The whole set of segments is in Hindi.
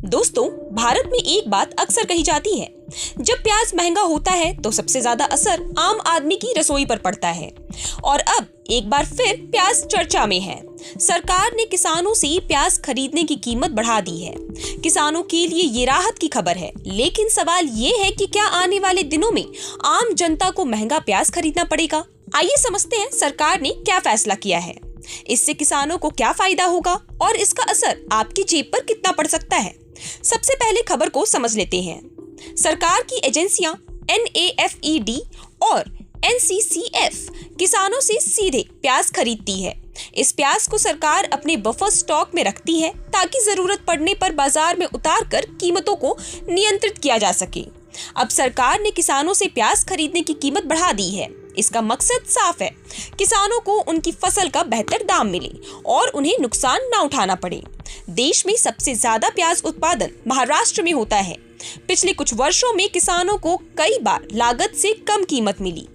दोस्तों, भारत में एक बात अक्सर कही जाती है, जब प्याज महंगा होता है तो सबसे ज्यादा असर आम आदमी की रसोई पर पड़ता है। और अब एक बार फिर प्याज चर्चा में है। सरकार ने किसानों से प्याज खरीदने की कीमत बढ़ा दी है। किसानों के लिए ये राहत की खबर है, लेकिन सवाल ये है कि क्या आने वाले दिनों में आम जनता को महंगा प्याज खरीदना पड़ेगा? आइए समझते हैं सरकार ने क्या फैसला किया है। इससे किसानों को क्या फायदा होगा और इसका असर आपकी जेब पर कितना पड़ सकता है। सबसे पहले खबर को समझ लेते हैं। सरकार की एजेंसियां NAFED और NCCF किसानों से सीधे प्याज खरीदती है। इस प्याज को सरकार अपने बफर स्टॉक में रखती है ताकि जरूरत पड़ने पर बाजार में उतारकर कीमतों को नियंत्रित किया जा सके। अब सरकार ने किसानों से प्याज खरीदने की कीमत बढ़ा दी है। इसका मकसद साफ है, किसानों को उनकी फसल का बेहतर दाम मिले और उन्हें नुकसान न उठाना पड़े। देश में सबसे ज्यादा प्याज उत्पादन महाराष्ट्र में होता है। पिछले कुछ वर्षों में किसानों को कई बार लागत से कम कीमत मिली,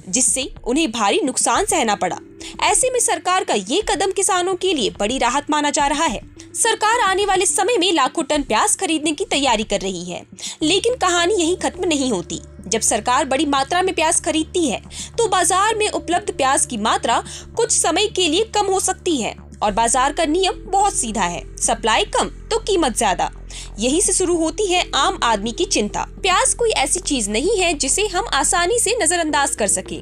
जिससे उन्हें भारी नुकसान सहना पड़ा। ऐसे में सरकार का ये कदम किसानों के लिए बड़ी राहत माना जा रहा है। सरकार आने वाले समय में लाखों टन प्याज खरीदने की तैयारी कर रही है, लेकिन कहानी यहीं खत्म नहीं होती। जब सरकार बड़ी मात्रा में प्याज खरीदती है, तो बाजार में उपलब्ध प्याज की मात्रा कुछ समय के लिए कम हो सकती है और बाजार का नियम बहुत सीधा है, सप्लाई कम तो कीमत ज्यादा। यही से शुरू होती है आम आदमी की चिंता। प्याज कोई ऐसी चीज नहीं है जिसे हम आसानी से नजरअंदाज कर सके।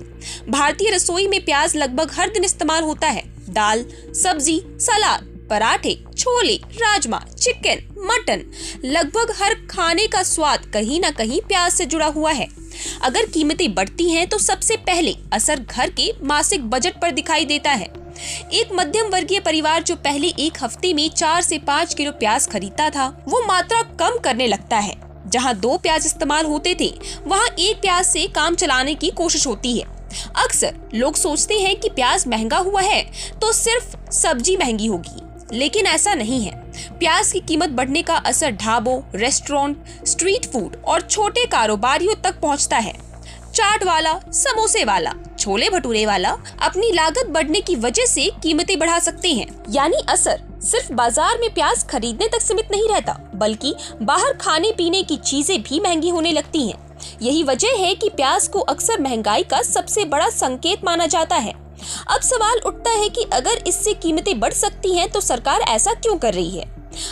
भारतीय रसोई में प्याज लगभग हर दिन इस्तेमाल होता है। दाल, सब्जी, सलाद, पराठे, छोले, राजमा, चिकन, मटन, लगभग हर खाने का स्वाद कहीं न कहीं प्याज से जुड़ा हुआ है। अगर कीमतें बढ़ती हैं तो सबसे पहले असर घर के मासिक बजट पर दिखाई देता है। एक मध्यम वर्गीय परिवार जो पहले एक हफ्ते में 4 से 5 किलो प्याज खरीदता था, वो मात्रा कम करने लगता है। जहां 2 प्याज इस्तेमाल होते थे, वहां 1 प्याज से काम चलाने की कोशिश होती है। अक्सर लोग सोचते हैं कि प्याज महंगा हुआ है तो सिर्फ सब्जी महंगी होगी, लेकिन ऐसा नहीं है। प्याज की कीमत बढ़ने का असर ढाबों, रेस्टोरेंट, स्ट्रीट फूड और छोटे कारोबारियों तक पहुंचता है। चाट वाला, समोसे वाला, छोले भटूरे वाला अपनी लागत बढ़ने की वजह से कीमतें बढ़ा सकते हैं। यानी असर सिर्फ बाजार में प्याज खरीदने तक सीमित नहीं रहता, बल्कि बाहर खाने पीने की चीजें भी महंगी होने लगती हैं। यही वजह है कि प्याज को अक्सर महंगाई का सबसे बड़ा संकेत माना जाता है। अब सवाल उठता है कि अगर इससे कीमतें बढ़ सकती हैं, तो सरकार ऐसा क्यों कर रही है?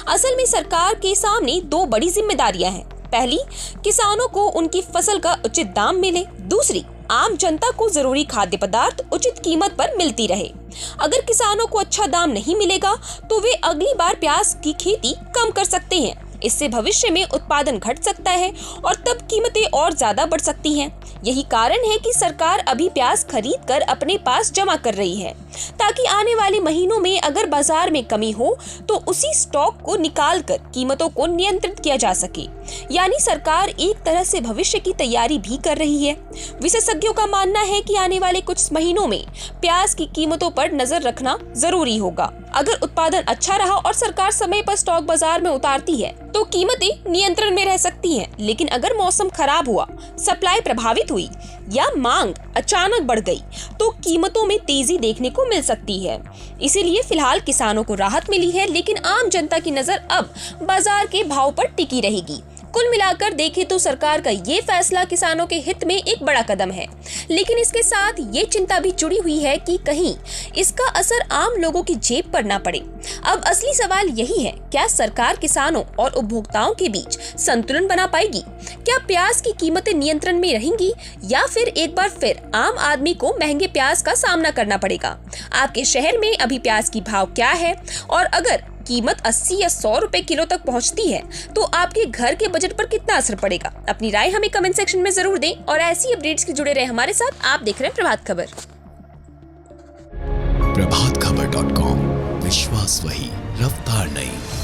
असल में सरकार के सामने 2 बड़ी जिम्मेदारियां हैं। पहली, किसानों को उनकी फसल का उचित दाम मिले। दूसरी, आम जनता को जरूरी खाद्य पदार्थ उचित कीमत पर मिलती रहे। अगर किसानों को अच्छा दाम नहीं मिलेगा, तो वे अगली बार प्याज की खेती कम कर सकते हैं। इससे भविष्य में उत्पादन घट सकता है और तब कीमतें और ज्यादा बढ़ सकती हैं। यही कारण है कि सरकार अभी प्याज खरीद कर अपने पास जमा कर रही है, ताकि आने वाले महीनों में अगर बाजार में कमी हो तो उसी स्टॉक को निकाल कर कीमतों को नियंत्रित किया जा सके। यानी सरकार एक तरह से भविष्य की तैयारी भी कर रही है। विशेषज्ञों का मानना है कि आने वाले कुछ महीनों में प्याज की कीमतों पर नजर रखना जरूरी होगा। अगर उत्पादन अच्छा रहा और सरकार समय पर स्टॉक बाजार में उतारती है, तो कीमतें नियंत्रण में रह सकती हैं। लेकिन अगर मौसम खराब हुआ, सप्लाई प्रभावित हुई या मांग अचानक बढ़ गई, तो कीमतों में तेजी देखने को मिल सकती है। इसीलिए फिलहाल किसानों को राहत मिली है, लेकिन आम जनता की नजर अब बाजार के भाव पर टिकी रहेगी। कुल मिलाकर देखें तो सरकार का ये फैसला किसानों के हित में एक बड़ा कदम है, लेकिन इसके साथ ये चिंता भी जुड़ी हुई है कि कहीं इसका असर आम लोगों की जेब पर ना पड़े। अब असली सवाल यही है, क्या सरकार किसानों और उपभोक्ताओं के बीच संतुलन बना पाएगी? क्या प्याज की कीमतें नियंत्रण में रहेंगी या फिर एक बार फिर आम आदमी को महंगे प्याज का सामना करना पड़ेगा? आपके शहर में अभी प्याज की भाव क्या है, और अगर कीमत 80 या 100 रुपए किलो तक पहुंचती है, तो आपके घर के बजट पर कितना असर पड़ेगा? अपनी राय हमें कमेंट सेक्शन में जरूर दें और ऐसी अपडेट्स के जुड़े रहे हमारे साथ। आप देख रहे हैं प्रभात खबर। प्रभातखबर.com, विश्वास वही, रफ्तार नहीं।